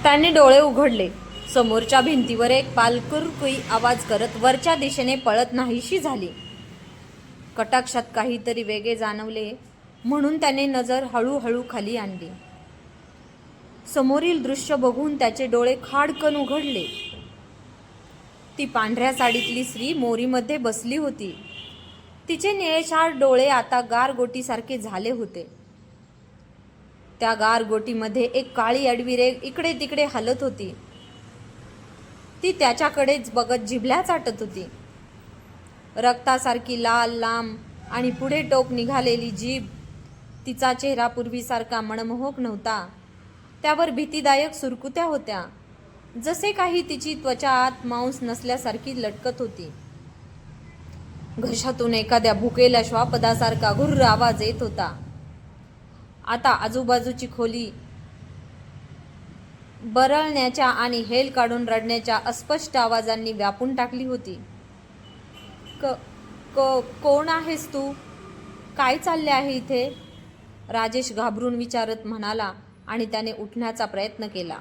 त्याने डोळे उघडले. समोरच्या भिंतीवर एक पालकुरकुई आवाज करत वरच्या दिशेने पळत नाहीशी झाली. कटाक्षात काहीतरी वेगळे जाणवले म्हणून त्याने नजर हळूहळू खाली आणली. समोरील दृश्य बघून त्याचे डोळे खाडकन उघडले. ती पांढऱ्या साडीतली स्त्री मोरीमध्ये बसली होती. तिचे निळेशार डोळे आता गारगोटीसारखे झाले होते. त्या गारगोटीमध्ये एक काळी आडवी रेघ इकडे तिकडे हलत होती. ती त्याच्याकडेच बघत जिभल्या चाटत होती. रक्तासारखी लाल, लांब आणि पुढे टोक निघालेली जीभ. तिचा चेहरा पूर्वीसारखा मनमोहक नव्हता. त्यावर भीतीदायक सुरकुत्या होत्या. जसे काही तिची त्वचा आत मांस नसल्यासारखी लटकत होती. घशातून एखाद्या भुकेल्या श्वापदासारखा घुर्र आवाज येत होता. आता आजूबाजूची खोली बरळण्याच्या आणि हेल काढून रडण्याच्या अस्पष्ट आवाजांनी व्यापून टाकली होती. कोण आहेस तू? काय चालले आहे इथे? राजेश घाबरून विचारत म्हणाला आणि त्याने उठण्याचा प्रयत्न केला.